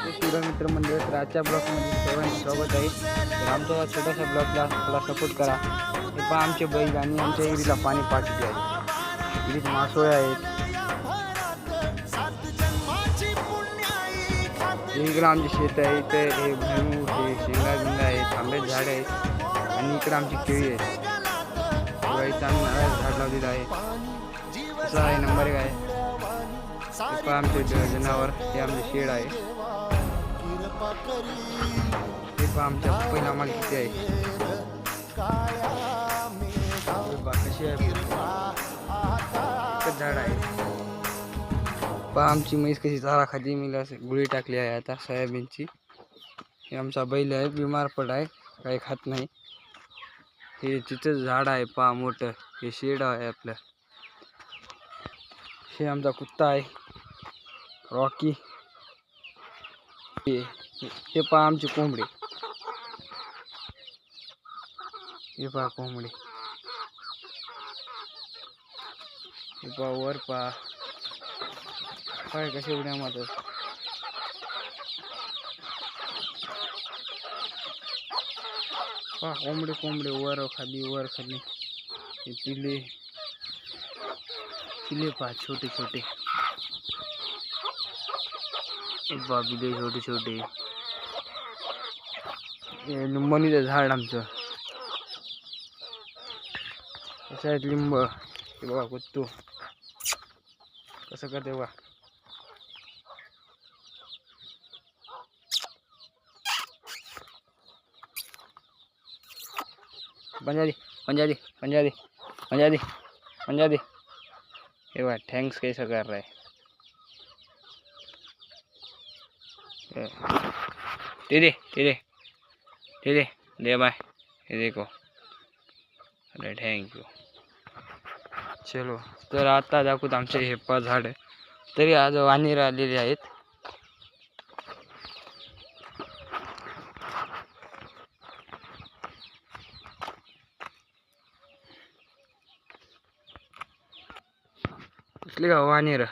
मित्र मंडळ, तर आजच्या ब्लॉगमध्ये सर्वांचे स्वागत आहे. तर आमचा छोटासा ब्लॉगला थोडा सपोर्ट करा. हे पहा आमचे बैल आणि आमच्या विहिरीला पाणी पाठवले आहे. विहिरीत मासोळे आहेत. इकडे आमचे शेत आहे. इथे हे भुईमूग हे शेंगा बिंगा आहेत, आंब्याचे झाड आहेत आणि इकडे आमची केळी आहे. इथं आम्ही नारळाचं झाड लावलेलं आहे. असा आहे नंबर 1 आहे. हे पहा आमचे जनावर, हे आमचे शेड आहे. हे पहा आमच्या पपईला आम्हाला किती आहे. कशी आहे झाड आहे. पहा आमची म्हैस कशी चारा खाती. मी गुळी टाकली आहे आता सोयाबीनची. हे आमचा बैल आहे, बिमार पड आहे, काही खात नाही. हे तिथं झाड आहे पहा मोठं, हे शेड आहे आपलं. हे आमचा कुत्ता आहे रॉकी. हे पहा आमची कोंबडी. हे पहा कोंबडी. हे पहा वर पहा काय कसे उड्या मारतात. पहा कोंबडे कोंबडे वर खाली वर खाली. हे पिले पिले पहा छोटे छोटे. पहा पिले छोटे छोटे. हे लिंबणीचं झाड आमचं. कसं आहे लिंब. हे बघा कुत्तू कसं करते बघा. पंजाबी पंजाबी पंजाबी पंजाबी पंजाबी. हे बघा थैंक्स कैसा कर रहा है. दे दे दे बाय. हे देखो. अरे थँक यू. चलो तर आता दाखवत आमचे हे पा झाड तरी आज वाणी आलेले आहेत. कसले का वाणीर